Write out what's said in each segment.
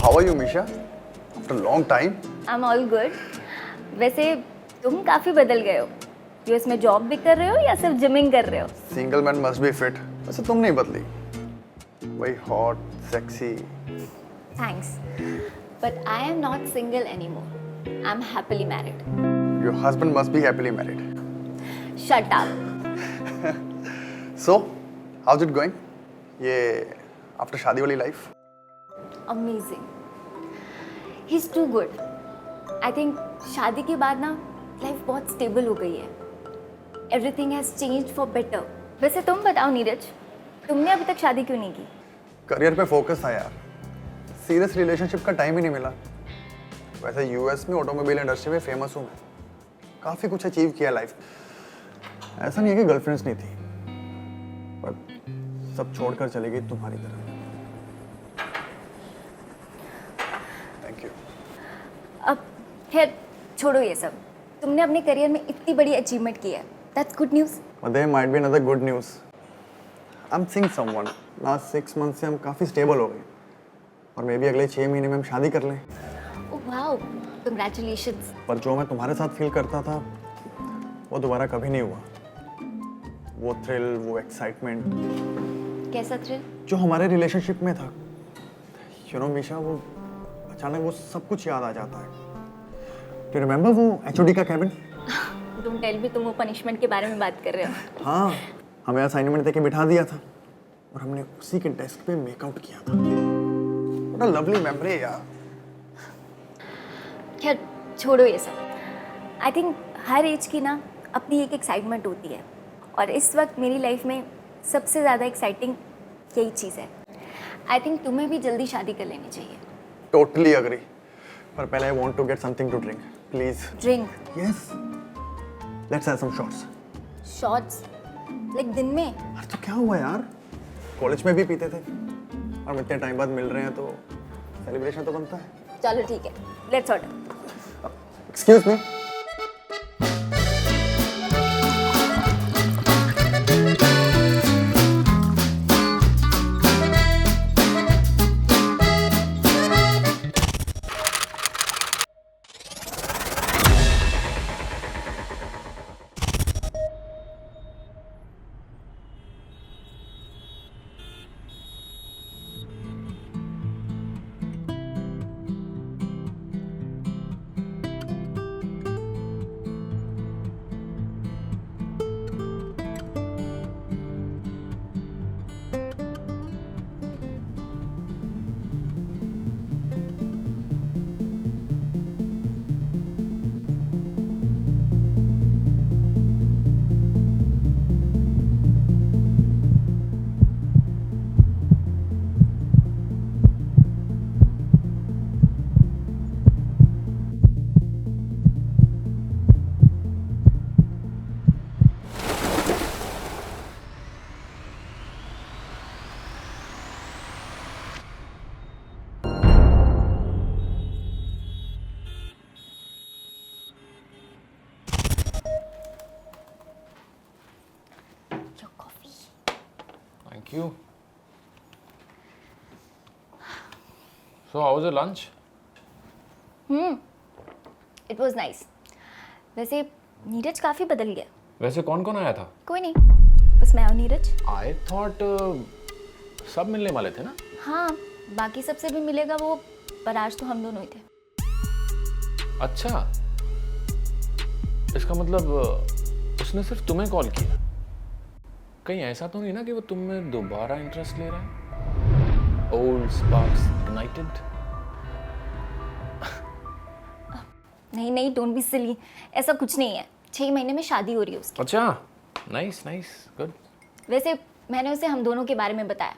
how are you, Misha? After a long time. I'm all good. वैसे तुम काफी बदल गए हो। यूएस में जॉब भी कर रहे हो या सिर्फ जिमिंग कर रहे हो? Single man must be fit. वैसे तुम नहीं बदली। वही hot, sexy. Thanks. But I am not single anymore. I'm happily married. Your husband must be happily married. Shut up. So, how's it going? ये after शादी वाली life? Amazing. He's too good. I think शादी के बाद ना life बहुत stable हो गई है. Everything has changed for better. वैसे तुम बताओ नीरज, तुमने अभी तक शादी क्यों नहीं की? करियर पे फोकस था यार. सीरियस रिलेशनशिप का टाइम ही नहीं मिला. वैसे यूएस में ऑटोमोबाइल इंडस्ट्री में फेमस हूँ मैं. काफी कुछ अचीव किया लाइफ. ऐसा नहीं है कि गर्लफ्रेंड्स नहीं थी, पर सब छोड़कर चली गई तुम्हारी तरह. Thank you. अब खैर छोड़ो ये सब. तुमने अपने करियर में इतनी बड़ी अचीवमेंट की है. That's good news. But there might be another good news. I'm seeing someone. Last 6 months से हम काफी स्टेबल हो गए. और मे भी अगले 6 महीने में हम शादी कर लें. Oh wow, congratulations. पर जो मैं तुम्हारे साथ फील करता था, वो दोबारा कभी नहीं हुआ. वो थ्रिल, वो एक्साइटमेंट, कैसा थ्रिल? जो हमारे रिलेशनशिप में था. यू नो मिशा, वो अचानक वो सब कुछ याद आ जाता है. Do you remember वो एचओडी का कैबिन? Don't tell me तुम वो पनिशमेंट के बारे में बात कर रहे हो. हाँ, हमें असाइनमेंट देके बिठा दिया था और हमने उसी के डेस्क पे मेकआउट किया था. What a lovely memory यार. खैर छोड़ो ये सब. आई थिंक हर एज की ना अपनी एक एक्साइटमेंट होती है, और इस वक्त मेरी लाइफ में सबसे ज़्यादा एक्साइटिंग यही चीज़ है. आई थिंक तुम्हें भी जल्दी शादी कर लेनी चाहिए. Totally agree. पर पहले I want to get something to drink. Please. Drink? Yes. Let's have some shots. Shots? Like दिन में? अरे तो क्या हुआ यार? कॉलेज में भी पीते थे. और इतने टाइम बाद मिल रहे हैं तो सेलिब्रेशन तो बनता है. चलो ठीक है, let's order. Excuse me. Your coffee. Thank you. So, how was your lunch? It was nice. वैसे नीरज काफ़ी बदल गया. वैसे कौन कौन आया था? कोई नहीं, बस मैं और नीरज. I thought सब मिलने वाले थे ना? हाँ, बाकी सबसे भी मिलेगा वो, पर आज तो हम दोनों ही थे. अच्छा, इसका मतलब उसने सिर्फ तुम्हें कॉल किया. कहीं ऐसा तो नहीं ना कि वो तुम में दोबारा इंटरेस्ट ले रहा है? Old sparks ignited? नहीं नहीं, डोंट बी सिली. ऐसा कुछ नहीं है. 6 महीने में शादी हो रही है उसकी. अच्छा, नाइस नाइस, गुड. वैसे मैंने उसे हम दोनों के बारे में बताया.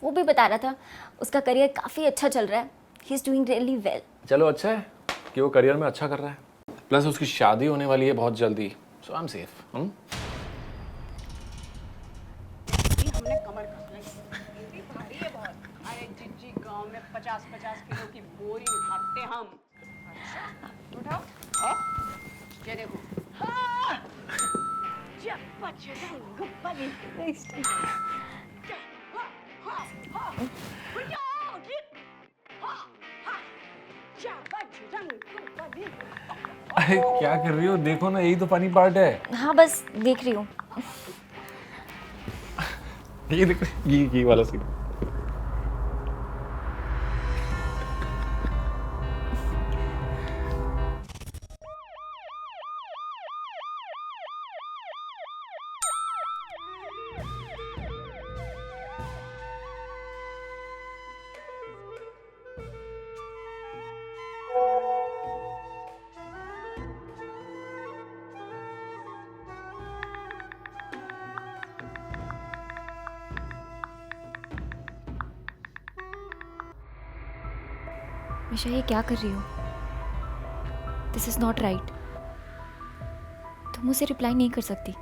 वो भी बता रहा था उसका करियर काफ़ी अच्छा चल रहा है. He is doing really well. चलो अच्छा है कि वो करियर में अच्छा कर रहा है. प्लस उसकी शादी होने वाली है बहुत जल्दी. सो आई एम सेफ. हमने कमर कस ली. इतनी भारी है बहुत. अरे जिज्जी गांव में 50-50 किलो की बोरी उठाते हम. अच्छा, उठाओ. ये देखो. हाँ. चप्पा चला गुप्पा दी. हाँ, हाँ, हाँ. भैया, ये. हाँ, अरे क्या कर रही हो? देखो ना, यही तो फनी पार्ट है। हाँ बस देख रही हूँ। ये देखो, ये वाला सीन। मिशा, ये क्या कर रही हो? This is not right. तुम मुझे रिप्लाई नहीं कर सकती।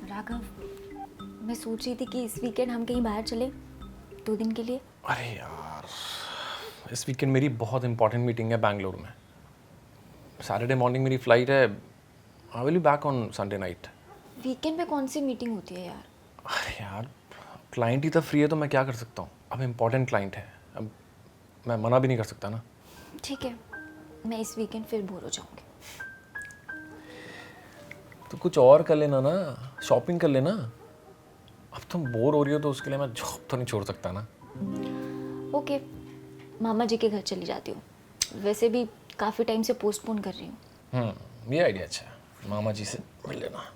राघव, मैं सोच रही थी कि इस वीकेंड हम कहीं बाहर चले 2 दिन के लिए। अरे यार, इस वीकेंड मेरी बहुत इंपॉर्टेंट मीटिंग है बैंगलोर में। सैटरडे मॉर्निंग मेरी फ्लाइट है। आई will be back on Sunday night. Weekend पे कौन सी मीटिंग होती है यार? अरे यार, क्लाइंट ही तो फ्री है तो मैं क्या कर सकता हूँ? अब इम्पोर्टेंट क्लाइंट है, अब मैं मना भी नहीं कर सकता ना। ठीक है, मैं इस वीकेंड फिर बोर हो जाऊंगी। तो कुछ और कर लेना ना, शॉपिंग कर लेना। अब तुम बोर हो रही हो तो उसके लिए मैं जॉब तो नहीं छोड़ सकता ना। ओके, मामा जी के घर चली जाती हूँ। वैसे भी काफ़ी टाइम से पोस्टपोन कर रही हूँ। ये आइडिया अच्छा है, मामा जी से मिल लेना।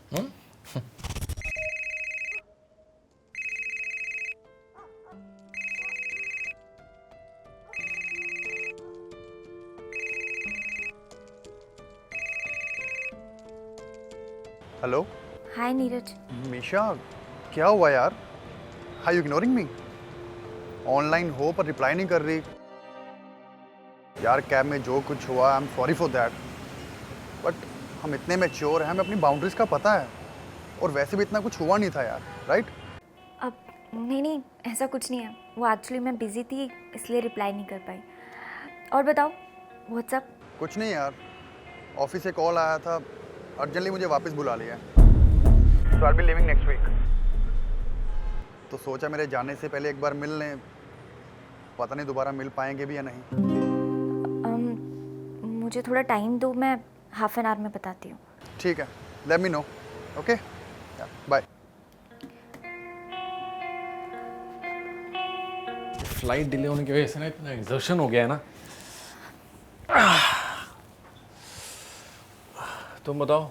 Hello hi Neeraj. मीशा, क्या हुआ यार? How you ignoring me? Online हो पर रिप्लाई नहीं कर रही। यार कैब में जो कुछ हुआ, I am sorry for that, but हम इतने मैच्योर हैं, हमें अपनी बाउंड्रीज का पता है। और वैसे भी इतना कुछ हुआ नहीं था यार, राइट? अब नहीं, ऐसा कुछ नहीं है। वो एक्चुअली मैं बिज़ी थी इसलिए रिप्लाई नहीं कर पाई। और बताओ, व्हाट्सअप? कुछ नहीं यार, ऑफिस से कॉल आया था, अर्जेंटली मुझे वापस बुला लिया। So I will be living next week. तो सोचा मेरे जाने से पहले एक बार मिल लें। पता नहीं दोबारा मिल पाएंगे भी या नहीं। मुझे थोड़ा टाइम दो, मैं हाफ एन आवर में बताती हूँ। ठीक है, let me know. Okay, bye. Flight delay होने की वजह से ना इतना एग्जर्शन हो गया है ना। तुम बताओ,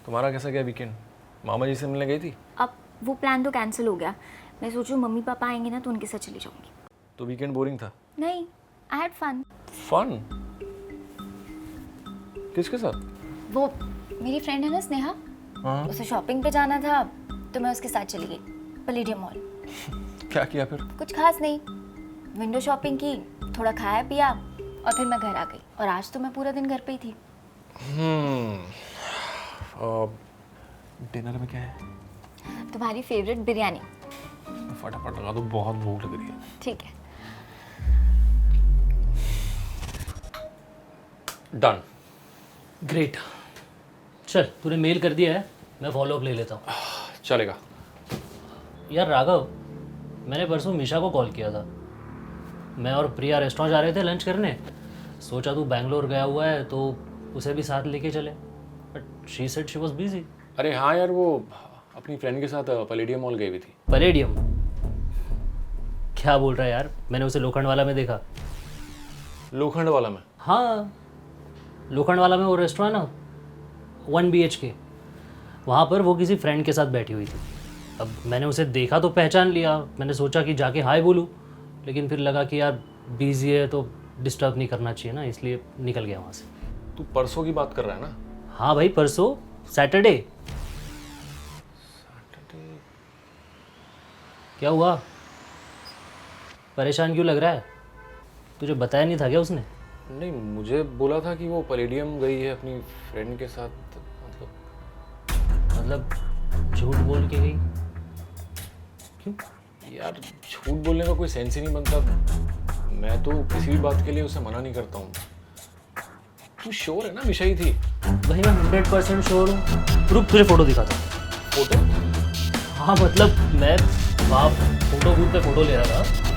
तुम्हारा कैसा गया वीकेंड? मामा जी से मिलने गई थी? अब वो प्लान तो कैंसिल हो गया। मैं सोचूं मम्मी पापा आएंगे ना तो उनके साथ चली जाऊंगी। तो वीकेंड बोरिंग था? नहीं, आई हैड फन। फन? किसके साथ? वो मेरी फ्रेंड है ना स्नेहा, हाँ। उसे शॉपिंग पे जाना था तो मैं उसके साथ चली गई पैलेडियम मॉल। क्या किया फिर? कुछ खास नहीं, विंडो शॉपिंग की, थोड़ा खाया पिया और फिर मैं घर आ गई। और आज तो मैं पूरा दिन घर पे ही थी। डिनर में क्या है? तुम्हारी फेवरेट बिरयानी। फटाफट लगा दो, बहुत भूख लग रही है। ठीक है। डन। ग्रेट। चल, तूने मेल कर दिया है, मैं फॉलो अप ले लेता हूँ। चलेगा। यार राघव, मैंने परसों मीशा को कॉल किया था। मैं और प्रिया रेस्टोरेंट जा रहे थे लंच करने। सोचा तू बैंगलोर गया हुआ है तो उसे भी साथ लेके चले, but she said she was busy. अरे हाँ यार, वो अपनी फ्रेंड के साथ पैलेडियम मॉल गई हुई थी। पैलेडियम? क्या बोल रहा है यार, मैंने उसे लोखंड वाला में देखा। लोखंड वाला में? हाँ, लोखंड वाला में वो रेस्टोरेंट ना 1 BHK, वहाँ पर वो किसी फ्रेंड के साथ बैठी हुई थी। अब मैंने उसे देखा तो पहचान लिया। मैंने सोचा कि जाके हाय बोलूँ, लेकिन फिर लगा कि यार बिजी है तो डिस्टर्ब नहीं करना चाहिए ना, इसलिए निकल गया वहाँ से। तू परसों की बात कर रहा है ना? हाँ भाई, परसों सैटरडे। क्या हुआ? परेशान क्यों लग रहा है? तुझे बताया नहीं था क्या उसने? नहीं, मुझे बोला था कि वो पैलेडियम गई है अपनी फ्रेंड के साथ, मतलब झूठ बोल के गई? क्यों? यार झूठ बोलने का कोई सेंस ही नहीं बनता। मैं तो किसी भी बात के लिए उसे मना नहीं करता हूँ। तू श्योर है ना मिशा ही थी? भाई मैं 100% श्योर हूँ। रुक तुझे फोटो दिखाता हूँ। फोटो? हाँ मतलब मैं वहाँ फोटो बूथ पे फोटो ले रहा था।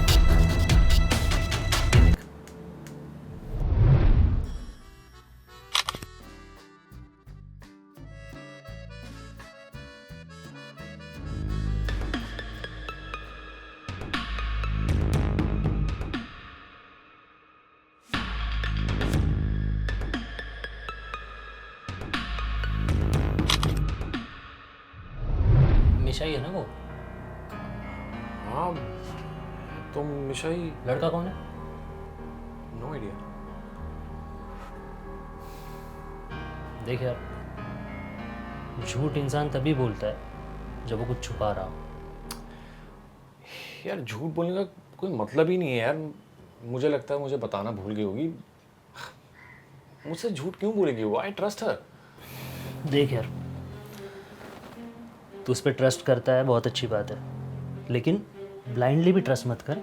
मिशा ही है ना वो? हाँ तो मिशा ही। लड़का कौन है? No idea. देख यार, झूठ इंसान तभी बोलता है जब वो कुछ छुपा रहा हो। यार झूठ बोलने का कोई मतलब ही नहीं है यार। मुझे लगता है मुझे बताना भूल गई होगी। मुझसे झूठ क्यों बोलेगी वो? I trust her. देख यार, तू उस पर ट्रस्ट करता है, बहुत अच्छी बात है, लेकिन ब्लाइंडली भी ट्रस्ट मत कर।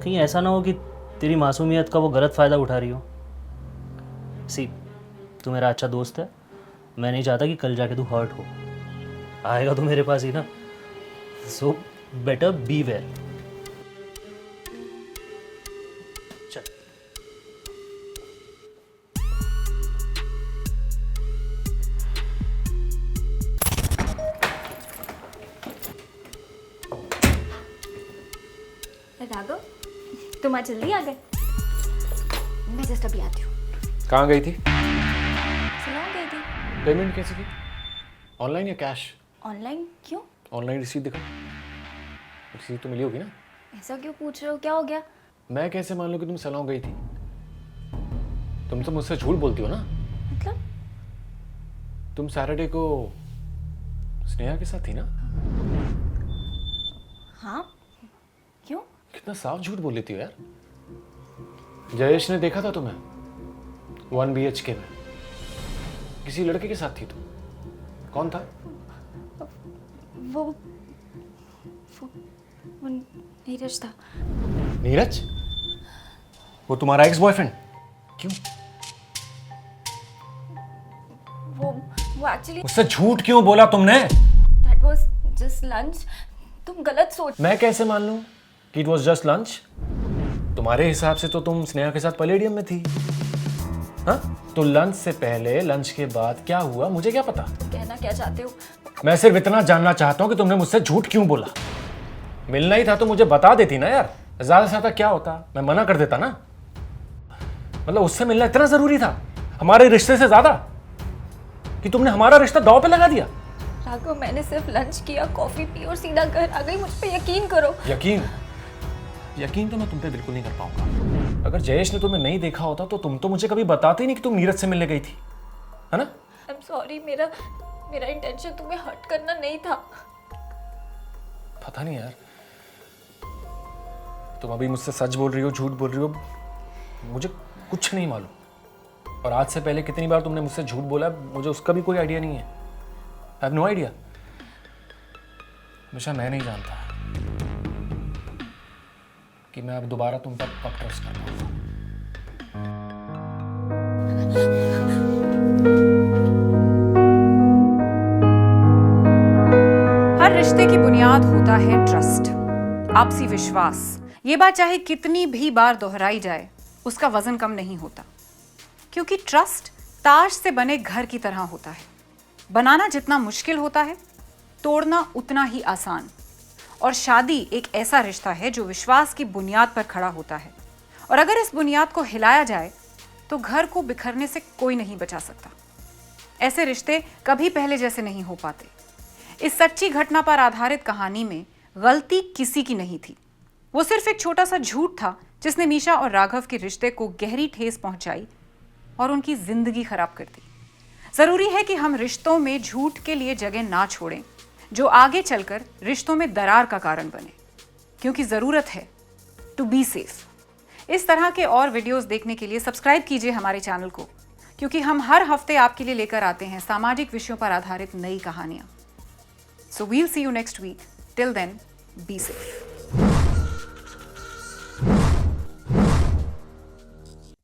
कहीं ऐसा ना हो कि तेरी मासूमियत का वो गलत फ़ायदा उठा रही हो। सी, तू मेरा अच्छा दोस्त है, मैं नहीं चाहता कि कल जाके तू हर्ट हो। आएगा तो मेरे पास ही ना। So better beware. चल। राघव, तुम आज जल्दी आ गए? मैं जस्ट अभी आती हूँ। कहाँ गई थी? सुना गई थी। पेमेंट कैसे की? ऑनलाइन या कैश? ऑनलाइन? क्यों? ऑनलाइन रिसीट दिखा। रिसीट तो मिली होगी ना? ऐसा क्यों पूछ रहे हो? क्या हो गया? मैं कैसे मान लूँ कि तुम सलों गई थी? तुम तो मुझसे झूठ बोलती हो ना। मतलब? तुम सैटरडे को स्नेहा के साथ थी ना? हाँ, क्यों? कितना साफ झूठ बोल लेती हो यार। जयेश ने देखा था तुम्हें 1 BHK में। किसी लड़के के साथ थी तुम। कौन था? वो नीरज था। नीरज? वो तुम्हारा एक्स बॉयफ्रेंड? क्यों? वो एक्चुअली उससे झूठ क्यों बोला तुमने? That was just lunch. तुम गलत सोच। मैं कैसे मान लूं कि इट वॉज जस्ट लंच? तुम्हारे हिसाब से तो तुम स्नेहा के साथ पैलेडियम में थी। हाँ? तो लंच से पहले लंच के बाद क्या हुआ मुझे क्या पता? कहना क्या चाहते हो? मैं सिर्फ इतना जानना चाहता हूँ कि तुमने मुझसे झूठ क्यों बोला। मिलना ही था तो मुझे बता देती ना यार। ज्यादा से ज्यादा क्या होता, मैं मना कर देता ना। मतलब उससे मिलना इतना जरूरी था हमारे रिश्ते से ज्यादा कि तुमने हमारा रिश्ता दांव पे लगा दिया? राघव, मैंने सिर्फ लंच किया, कॉफी पी और सीधा घर आ गई। मुझ पे यकीन करो। यकीन तो मैं तुम पे बिल्कुल नहीं कर पाऊंगा। अगर जयेश ने तुम्हें नहीं देखा होता तो तुम तो मुझे कभी बताते ही नहीं कि तुम नीरज से मिलने गई थी, है ना? आई एम सॉरी, मेरा इंटेंशन तुम्हें हर्ट करना नहीं था। पता नहीं यार, तुम अभी मुझसे सच बोल रही हो झूठ बोल रही हो, मुझे कुछ नहीं मालूम। और आज से पहले कितनी बार तुमने मुझसे झूठ बोला मुझे उसका भी कोई आइडिया नहीं है। I have no idea. हमेशा मैं नहीं जानता कि मैं अब दोबारा तुम पर कब ट्रस्ट कर पाऊंगा। हर रिश्ते की बुनियाद होता है ट्रस्ट, आपसी विश्वास। ये बात चाहे कितनी भी बार दोहराई जाए उसका वजन कम नहीं होता, क्योंकि ट्रस्ट ताश से बने घर की तरह होता है। बनाना जितना मुश्किल होता है, तोड़ना उतना ही आसान। और शादी एक ऐसा रिश्ता है जो विश्वास की बुनियाद पर खड़ा होता है, और अगर इस बुनियाद को हिलाया जाए तो घर को बिखरने से कोई नहीं बचा सकता। ऐसे रिश्ते कभी पहले जैसे नहीं हो पाते। इस सच्ची घटना पर आधारित कहानी में गलती किसी की नहीं थी। वो सिर्फ एक छोटा सा झूठ था जिसने मीशा और राघव के रिश्ते को गहरी ठेस पहुंचाई और उनकी जिंदगी खराब कर दी। जरूरी है कि हम रिश्तों में झूठ के लिए जगह ना छोड़ें, जो आगे चलकर रिश्तों में दरार का कारण बने, क्योंकि ज़रूरत है टू बी सेफ। इस तरह के और वीडियोस देखने के लिए सब्सक्राइब कीजिए हमारे चैनल को, क्योंकि हम हर हफ्ते आपके लिए लेकर आते हैं सामाजिक विषयों पर आधारित नई कहानियां। So we'll see you next week. Till then, be safe.